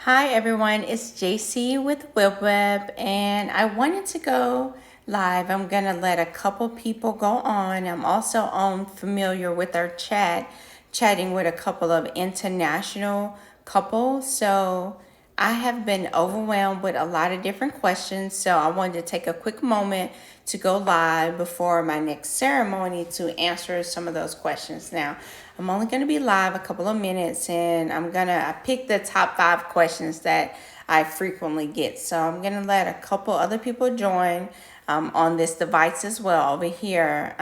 Hi everyone, it's JC with WebWed, and I wanted to go live. I'm gonna let a couple people go on. I'm also familiar with our chatting with a couple of international couples. So I have been overwhelmed with a lot of different questions. So I wanted to take a quick moment to go live before my next ceremony to answer some of those questions. Now, I'm only going to be live a couple of minutes, and I picked the top 5 questions that I frequently get. So I'm going to let a couple other people join on this device as well over here,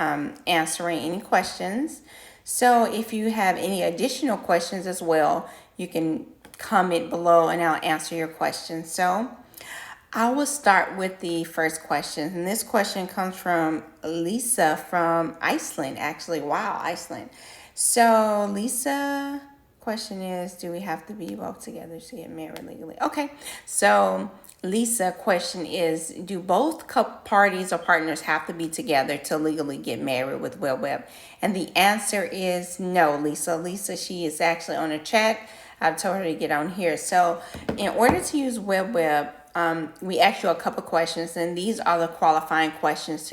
answering any questions. So if you have any additional questions as well, you can comment below and I'll answer your questions. So I will start with the first question. And this question comes from Lisa from Iceland, actually. Wow, Iceland. So, Lisa, question is, do we have to be both together to get married legally? Okay. So, Lisa, question is, do both parties or partners have to be together to legally get married with WebWed? And the answer is no, Lisa. Lisa, she is actually on a chat. I've told her to get on here. So, in order to use WebWed, we asked you a couple questions, and these are the qualifying questions.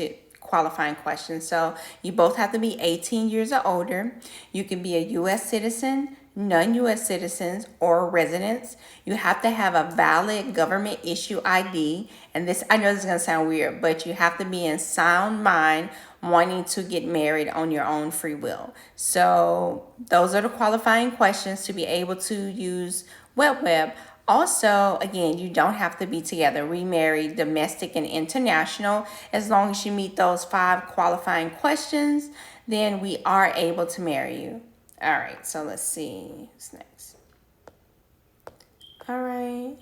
So you both have to be 18 years or older. You can be a U.S. citizen, non-U.S. citizens, or residents. You have to have a valid government issue ID. And this, I know this is going to sound weird, but you have to be in sound mind wanting to get married on your own free will. So those are the qualifying questions to be able to use WebWed. Also, again, you don't have to be together, remarried, domestic, and international. As long as you meet those 5 qualifying questions, then we are able to marry you. All right, so let's see what's next. All right.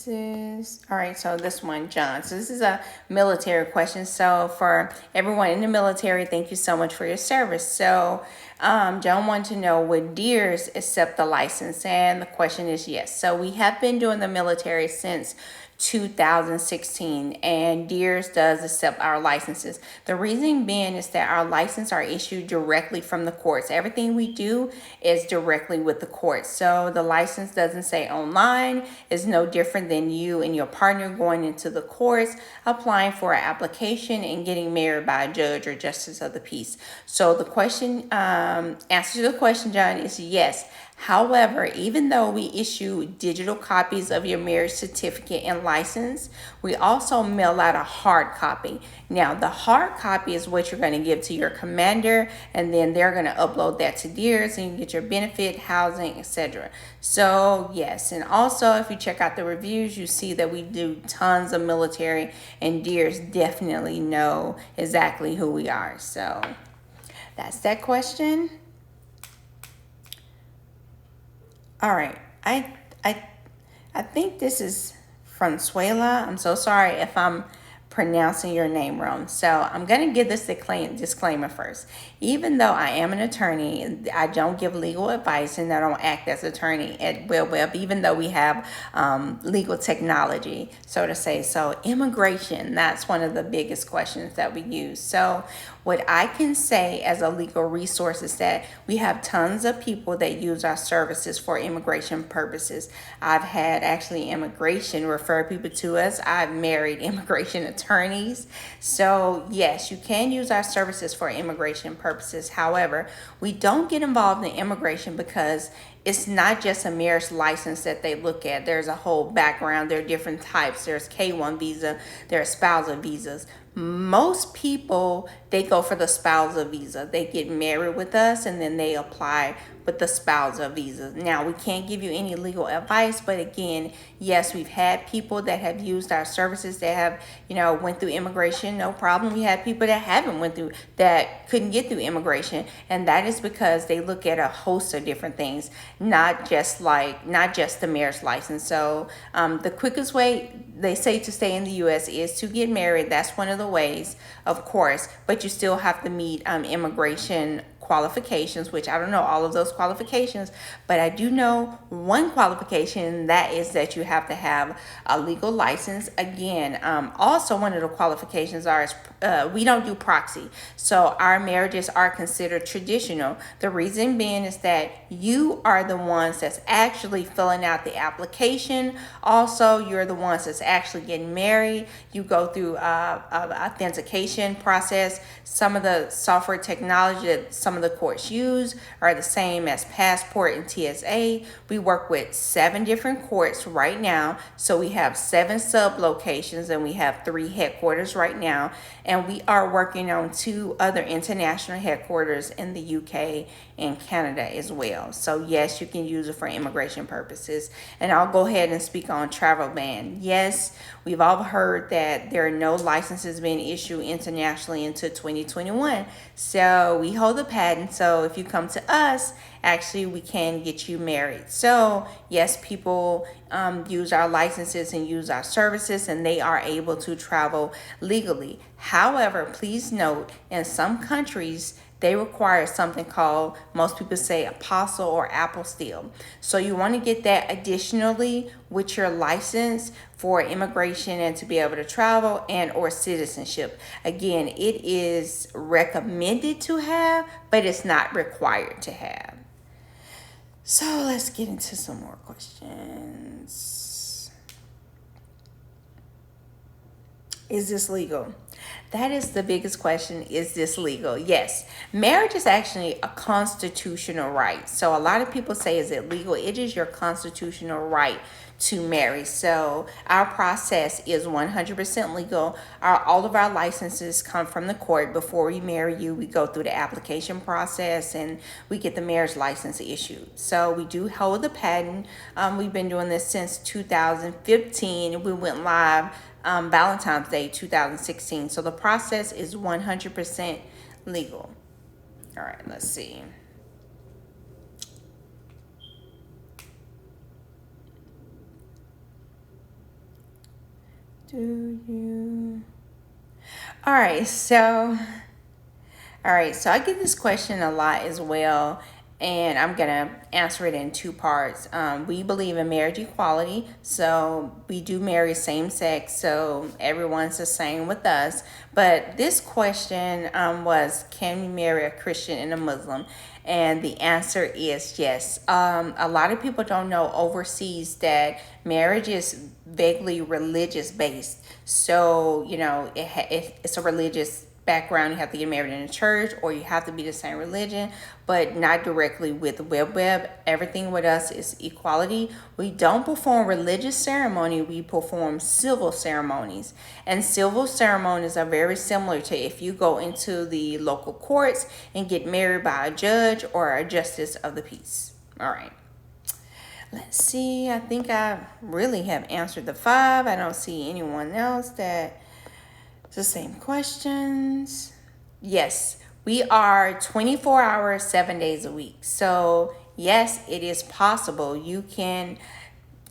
All right, so this one, John. So this is a military question. So for everyone in the military, thank you so much for your service. So John wanted to know, would Deers accept the license? And the question is yes. So we have been doing the military since 2016, and Deers does accept our licenses. The reason being is that our licenses are issued directly from the courts. Everything we do is directly with the courts. So the license doesn't say online. It's no different than you and your partner going into the courts, applying for an application and getting married by a judge or justice of the peace. So the answer to the question, John, is yes. However, even though we issue digital copies of your marriage certificate and license, we also mail out a hard copy. Now, the hard copy is what you're going to give to your commander, and then they're going to upload that to Deers, and you get your benefit, housing, etc. So, yes, and also if you check out the reviews, you see that we do tons of military, and Deers definitely know exactly who we are. So, that's that question. All right, I think this is from Suela. I'm so sorry if I'm pronouncing your name wrong. So I'm going to give this disclaimer first. Even though I am an attorney, I don't give legal advice and I don't act as attorney at WebWed, even though we have legal technology, so to say. So immigration, that's one of the biggest questions that we use. So what I can say as a legal resource is that we have tons of people that use our services for immigration purposes. I've had actually immigration refer people to us. I've married immigration attorneys. So yes, you can use our services for immigration purposes. However, we don't get involved in immigration because it's not just a marriage license that they look at. There's a whole background. There are different types. There's K-1 visa. There are spousal visas. Most people, they go for the spousal visa. They get married with us and then they apply with the spousal visa. Now, we can't give you any legal advice, but again, yes, we've had people that have used our services that have, went through immigration, no problem. We had people that haven't went through, that couldn't get through immigration, and that is because they look at a host of different things, not just the marriage license. So the quickest way they say to stay in the U.S. is to get married. That's one of the ways, of course, but you still have to meet immigration qualifications, which I don't know all of those qualifications, but I do know one qualification, that is that you have to have a legal license. Again, also one of the qualifications are we don't do proxy, so our marriages are considered traditional. The reason being is that you are the ones that's actually filling out the application. Also, you're the ones that's actually getting married. You go through a authentication process. Some of the software technology that some of the courts use are the same as Passport and TSA. We work with 7 different courts right now. So we have 7 sub locations and we have 3 headquarters right now. And we are working on 2 other international headquarters in the UK and Canada as well. So yes, you can use it for immigration purposes. And I'll go ahead and speak on travel ban. Yes, we've all heard that there are no licenses being issued internationally until 2021. So we hold the patent. So if you come to us, actually we can get you married. So yes, people use our licenses and use our services, and they are able to travel legally. However, please note, in some countries they require something called, most people say, apostle or apostille. So you want to get that additionally with your license for immigration and to be able to travel and or citizenship. Again, it is recommended to have, but it's not required to have. So let's get into some more questions. Is this legal? That is the biggest question. Is this legal? Yes. Marriage is actually a constitutional right. So a lot of people say, is it legal? It is your constitutional right to marry. So our process is 100% legal. All of our licenses come from the court. Before we marry you, we go through the application process and we get the marriage license issued. So we do hold the patent. We've been doing this since 2015. We went live Valentine's Day 2016. So the process is 100% legal. All right, let's see. Do you? All right, so I get this question a lot as well, and I'm gonna answer it in 2 parts. We believe in marriage equality, so we do marry same sex, so everyone's the same with us. But this question was, can we marry a Christian and a Muslim? And the answer is yes. A lot of people don't know overseas that marriage is vaguely religious based. So, it's a religious background. You have to get married in a church or you have to be the same religion, but not directly with WebWed. Everything with us is equality. We don't perform religious ceremony, we perform civil ceremonies. And civil ceremonies are very similar to if you go into the local courts and get married by a judge or a justice of the peace. All right. Let's see. I think I really have answered the 5. I don't see anyone else that the same questions. Yes, we are 24 hours, 7 days a week. So yes, it is possible. You can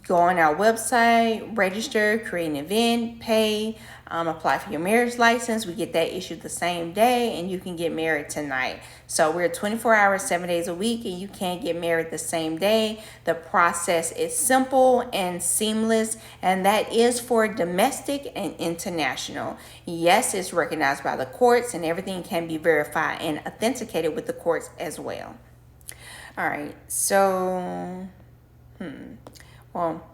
go on our website, register, create an event, pay, apply for your marriage license. We get that issued the same day, and you can get married tonight. So we're 24 hours, 7 days a week, and you can get married the same day. The process is simple and seamless, and that is for domestic and international. Yes, it's recognized by the courts, and everything can be verified and authenticated with the courts as well. All right, so, well,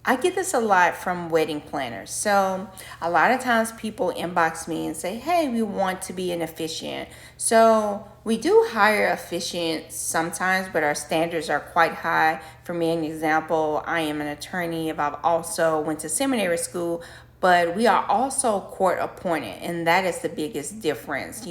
I get this a lot from wedding planners. So a lot of times people inbox me and say, hey, we want to be an officiant. So we do hire officiants sometimes, but our standards are quite high. For me, an example, I am an attorney. I've also went to seminary school, but we are also court appointed, and that is the biggest difference,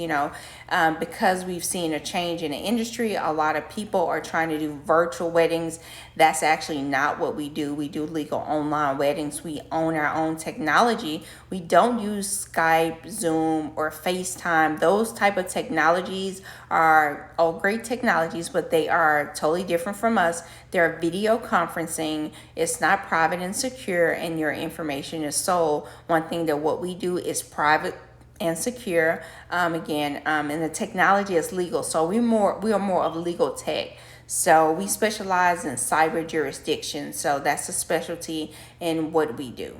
because we've seen a change in the industry. A lot of people are trying to do virtual weddings. That's actually not what we do. We do legal online weddings. We own our own technology. We don't use Skype, Zoom, or FaceTime. Those type of technologies are all great technologies, but they are totally different from us. They're video conferencing. It's not private and secure, and your information is sold. One thing that what we do is private and secure. And the technology is legal, so we are more of legal tech. So we specialize in cyber jurisdiction. So that's a specialty in what we do.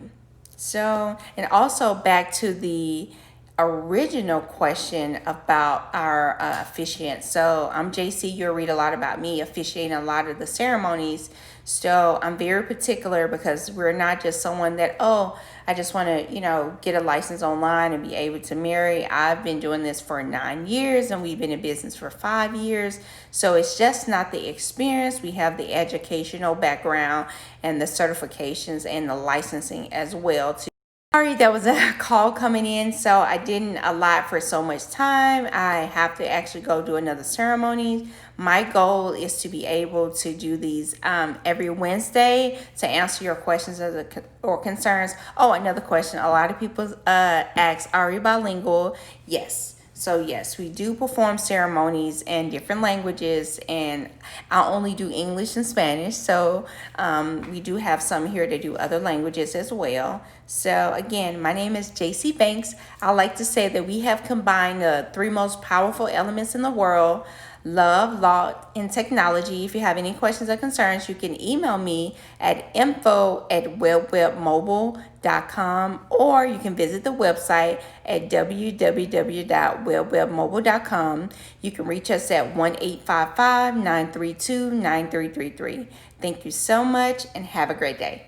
So, and also back to the original question about our officiant. So I'm JC. You'll read a lot about me officiating a lot of the ceremonies. So I'm very particular because we're not just someone that, oh, I just want to, get a license online and be able to marry. I've been doing this for 9 years and we've been in business for 5 years. So it's just not the experience. We have the educational background and the certifications and the licensing as well too. Sorry, there was a call coming in, so I didn't allot for so much time. I have to actually go do another ceremony. My goal is to be able to do these every Wednesday to answer your questions or concerns. Oh, another question. A lot of people ask, are you bilingual? Yes. So yes, we do perform ceremonies in different languages, and I only do English and Spanish. So we do have some here that do other languages as well. So again, my name is JC Banks. I like to say that we have combined the three most powerful elements in the world: love, law, and technology. If you have any questions or concerns, you can email me at info@webwebmobile.com, or you can visit the website at www.webwebmobile.com. You can reach us at 1-855-932-9333. Thank you so much and have a great day.